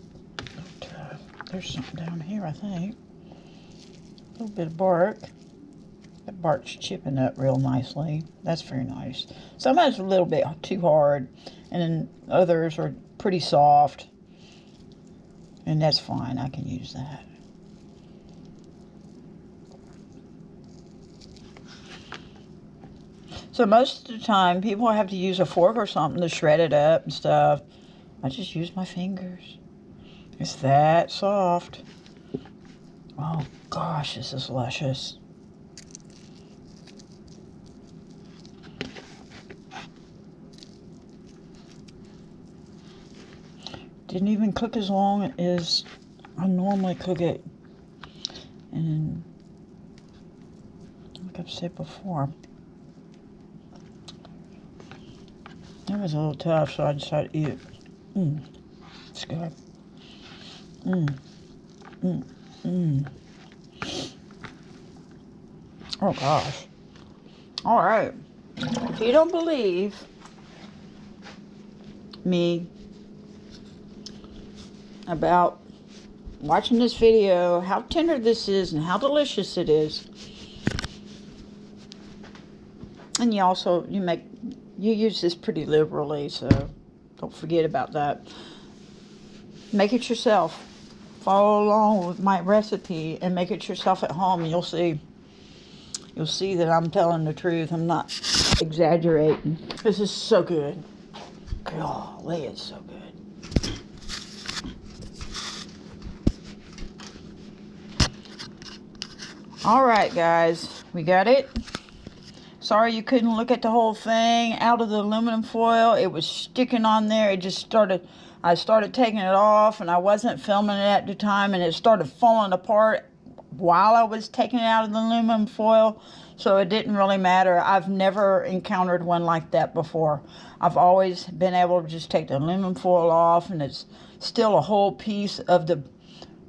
little tough. There's something down here, I think. A little bit of bark. That bark's chipping up real nicely. That's very nice. Some of it's a little bit too hard, and then others are pretty soft. And that's fine. I can use that. So most of the time, people have to use a fork or something to shred it up and stuff. I just use my fingers. It's that soft. Oh gosh, this is luscious. Didn't even cook as long as I normally cook it. And like I've said before, that was a little tough, so I decided to eat it. It's good. Oh gosh. All right. If you don't believe me about watching this video, how tender this is and how delicious it is, and you use this pretty liberally, so don't forget about that. Make it yourself. Follow along with my recipe and make it yourself at home, and you'll see that I'm telling the truth. I'm not exaggerating. This is so good. Golly, it's so good. All right, guys, we got it. Sorry you couldn't look at the whole thing out of the aluminum foil. It was sticking on there. I started taking it off, and I wasn't filming it at the time, and it started falling apart while I was taking it out of the aluminum foil, so it didn't really matter. I've never encountered one like that before. I've always been able to just take the aluminum foil off, and it's still a whole piece of the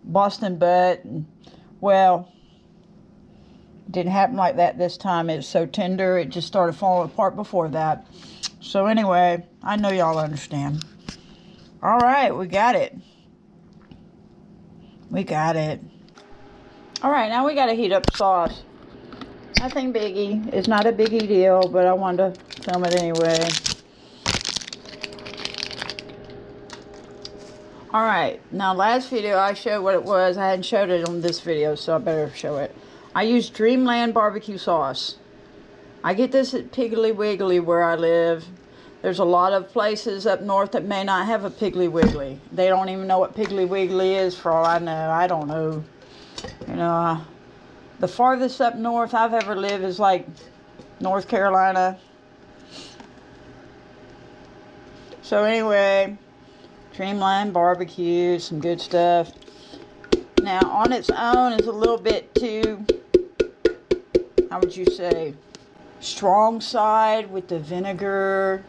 Boston butt and Well, it didn't happen like that this time. It's so tender, it just started falling apart before that. So anyway, I know y'all understand. All right, we got it. We got it. All right, now we got to heat up sauce. Nothing biggie. It's not a biggie deal, but I wanted to film it anyway. All right, now last video I showed what it was. I hadn't showed it on this video, so I better show it. I used Dreamland barbecue sauce. I get this at Piggly Wiggly where I live. There's a lot of places up north that may not have a Piggly Wiggly. They don't even know what Piggly Wiggly is for all I know. I don't know. You know, the farthest up north I've ever lived is like North Carolina. So anyway, Dreamland barbecue, some good stuff. Now on its own is a little bit too, how would you say, strong side with the vinegar.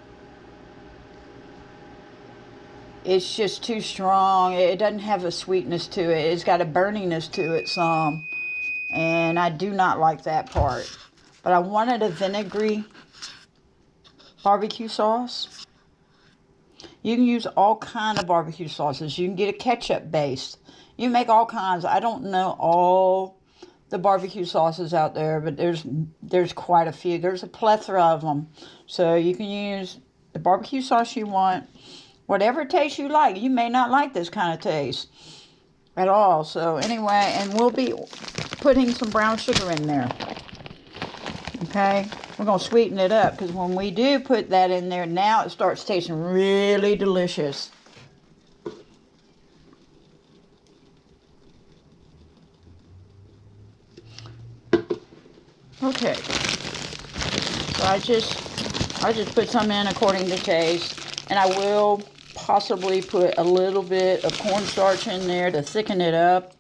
It's just too strong. It doesn't have a sweetness to it. It's got a burniness to it some. And I do not like that part. But I wanted a vinegary barbecue sauce. You can use all kind of barbecue sauces. You can get a ketchup based. You make all kinds. I don't know all the barbecue sauces out there, but there's quite a few. There's a plethora of them. So you can use the barbecue sauce you want. Whatever taste you like. You may not like this kind of taste at all. So anyway, and we'll be putting some brown sugar in there. Okay? We're going to sweeten it up because when we do put that in there, now it starts tasting really delicious. Okay. So I just put some in according to taste. And I will possibly put a little bit of cornstarch in there to thicken it up.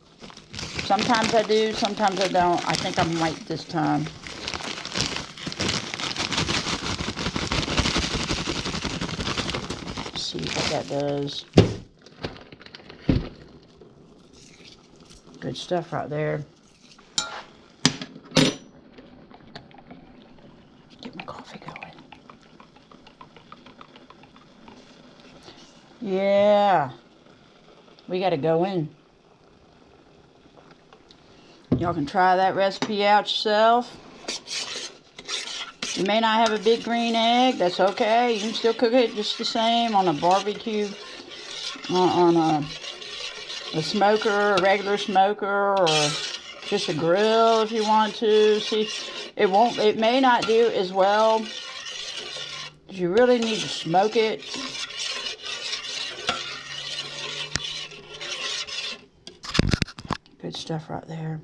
Sometimes I do, sometimes I don't. I think I might this time. Let's see what that does. Good stuff right there. Get my coffee going. Yeah, we got to go in. Y'all can try that recipe out yourself. You may not have a big green egg. That's okay. You can still cook it just the same on a barbecue, on a smoker, a regular smoker, or just a grill if you want to. See, it may not do as well. You really need to smoke it. Good stuff right there.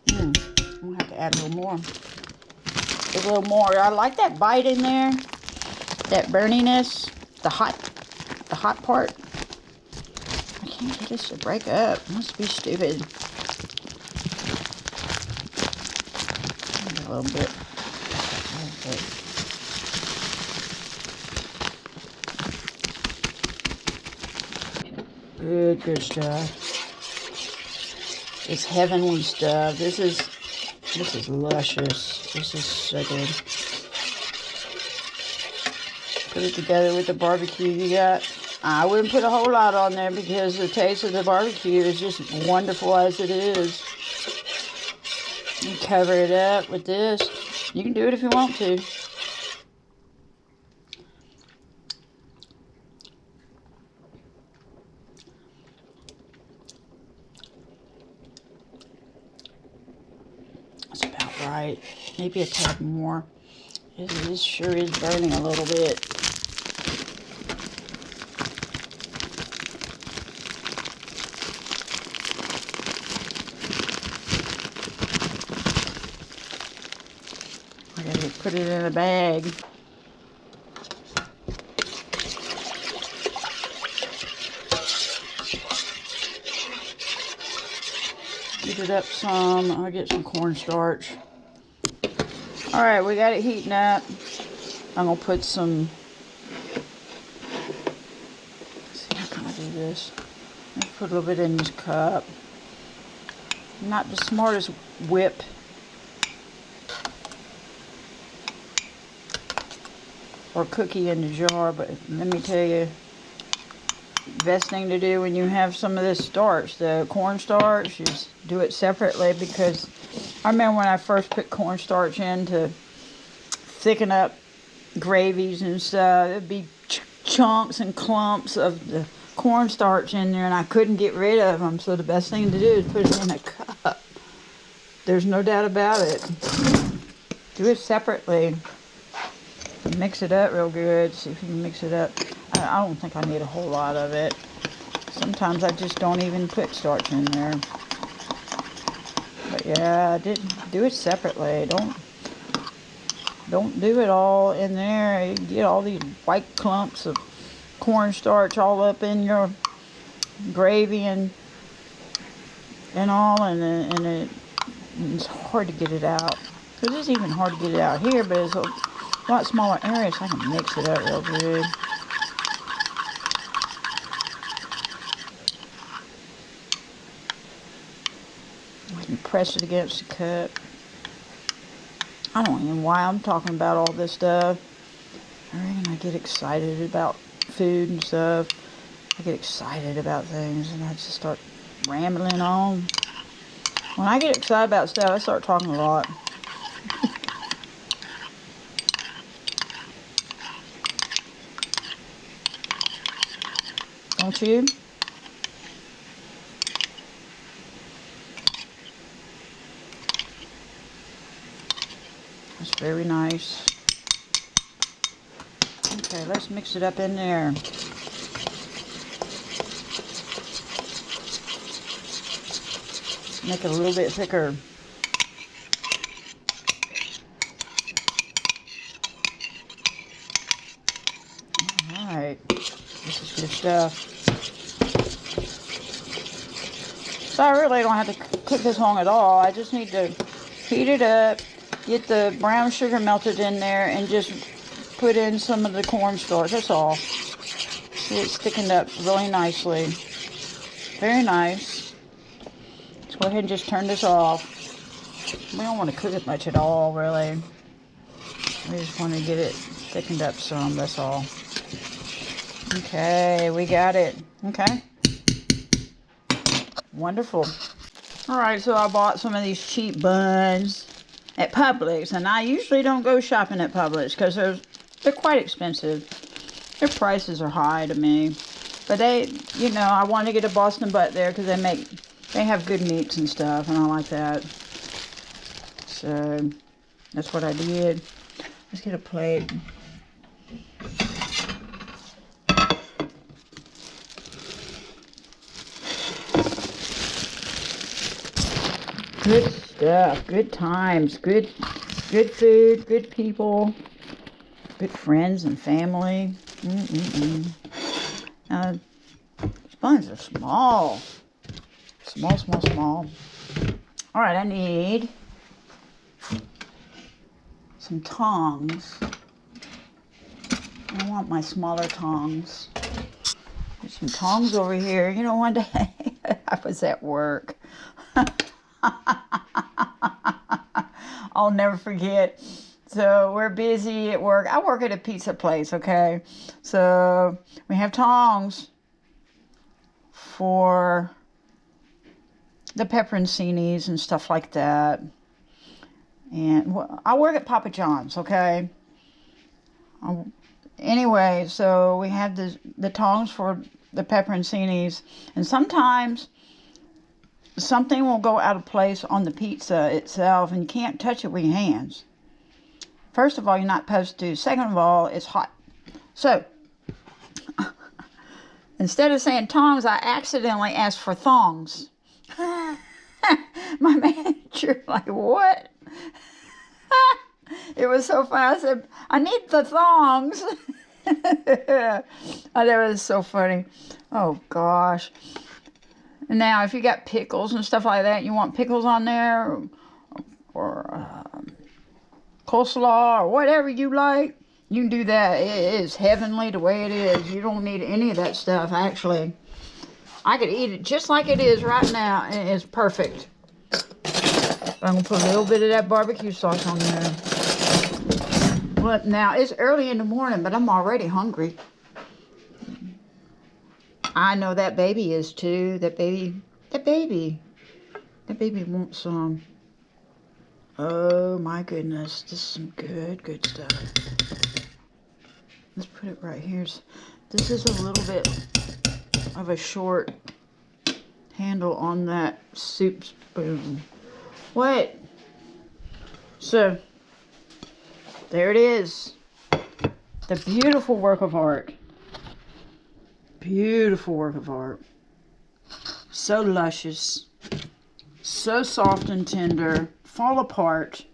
I'm gonna have to add a little more. A little more. I like that bite in there. That burniness. The hot part. I can't get this to break up. It must be stupid. A little bit. Okay. Good stuff. It's heavenly stuff. This is luscious. This is so good. Put it together with the barbecue you got. I wouldn't put a whole lot on there because the taste of the barbecue is just wonderful as it is. You cover it up with this. You can do it if you want to. Right, maybe a tad more. This sure is burning a little bit. I gotta put it in a bag. Heat it up some. I'll get some cornstarch. Alright, we got it heating up. I'm going to put some, let's see, how can I do this. Let's put a little bit in this cup. I'm not the smartest whip. Or cookie in the jar, but let me tell you, best thing to do when you have some of this starch, the cornstarch, is do it separately, because I remember when I first put cornstarch in to thicken up gravies and stuff, it'd be chunks and clumps of the cornstarch in there, and I couldn't get rid of them. So the best thing to do is put it in a cup. There's no doubt about it. Do it separately. Mix it up real good. See if you can mix it up. I don't think I need a whole lot of it. Sometimes I just don't even put starch in there. But yeah, do it separately. Don't do it all in there. You get all these white clumps of cornstarch all up in your gravy and all, and it's hard to get it out. Because it's even hard to get it out here, but it's a lot smaller area, so I can mix it up real good. I can press it against the cup. I don't even know why I'm talking about all this stuff. I reckon I get excited about food and stuff. I get excited about things, and I just start rambling on. When I get excited about stuff, I start talking a lot. Don't you? That's very nice. Okay, let's mix it up in there. Make it a little bit thicker. Alright, this is good stuff. So I really don't have to cook this long at all. I just need to heat it up, get the brown sugar melted in there, and just put in some of the cornstarch. That's all. See, it's thickened up really nicely. Very nice. Let's go ahead and just turn this off. We don't want to cook it much at all, really. We just want to get it thickened up some, that's all. Okay, we got it. Okay. Wonderful. Alright, so I bought some of these cheap buns at Publix, and I usually don't go shopping at Publix because they're quite expensive. Their prices are high to me. But I want to get a Boston butt there because they have good meats and stuff, and I like that. So, that's what I did. Let's get a plate. Good stuff, good times, good food, good people, good friends and family. These buns are small. Small. All right, I need some tongs. I want my smaller tongs. There's some tongs over here. You know, one day I was at work. I'll never forget. So we're busy at work. I work at a pizza place, okay? So we have tongs for the pepperoncinis and stuff like that. And I work at Papa John's, okay? Anyway, so we have the tongs for the pepperoncinis. And sometimes something will go out of place on the pizza itself, and you can't touch it with your hands. First of all, you're not supposed to. Second of all, it's hot. So, instead of saying tongs, I accidentally asked for thongs. My manager, like, what? It was so funny. I said, I need the thongs. Oh, that was so funny. Oh, gosh. Now, if you got pickles and stuff like that, you want pickles on there, or coleslaw, or whatever you like, you can do that. It is heavenly the way it is. You don't need any of that stuff, actually. I could eat it just like it is right now, and it's perfect. I'm going to put a little bit of that barbecue sauce on there. Well, now, it's early in the morning, but I'm already hungry. I know that baby is too. That baby wants some. Oh my goodness, this is some good stuff. Let's put it right here. This is a little bit of a short handle on that soup spoon. What? So, there it is. The beautiful work of art. Beautiful work of art. So luscious. So soft and tender. Fall apart.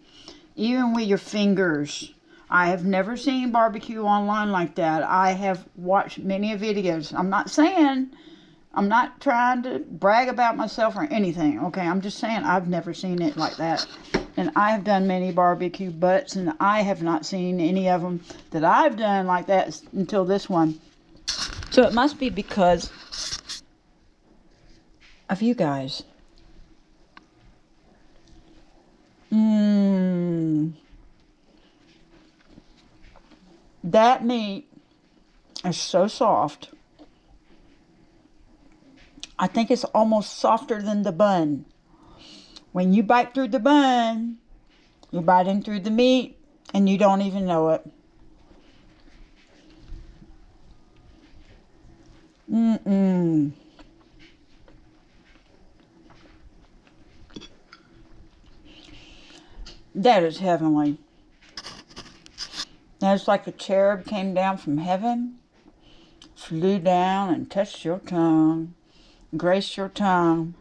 Even with your fingers. I have never seen barbecue online like that. I have watched many videos. I'm not trying to brag about myself or anything. Okay, I'm just saying I've never seen it like that. And I have done many barbecue butts, and I have not seen any of them that I've done like that until this one. So it must be because of you guys. That meat is so soft. I think it's almost softer than the bun. When you bite through the bun, you're biting through the meat, and you don't even know it. That is heavenly. That's like a cherub came down from heaven, flew down and touched your tongue, graced your tongue.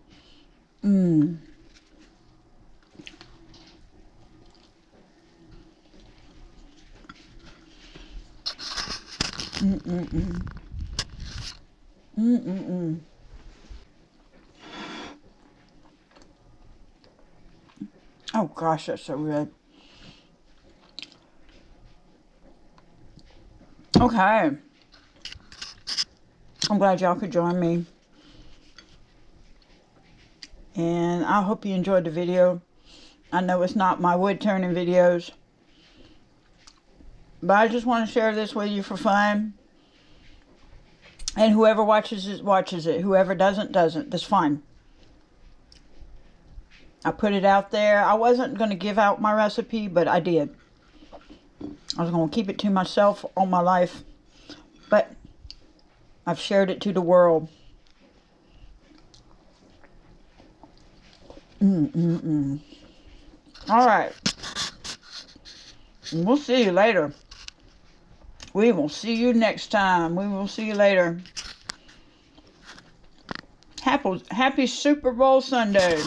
Oh gosh, that's so good. Okay. I'm glad y'all could join me. And I hope you enjoyed the video. I know it's not my wood turning videos, but I just want to share this with you for fun. And whoever watches it, watches it. Whoever doesn't, doesn't. That's fine. I put it out there. I wasn't going to give out my recipe, but I did. I was going to keep it to myself all my life. But I've shared it to the world. All right. We'll see you later. We will see you next time. We will see you later. Happy Super Bowl Sunday.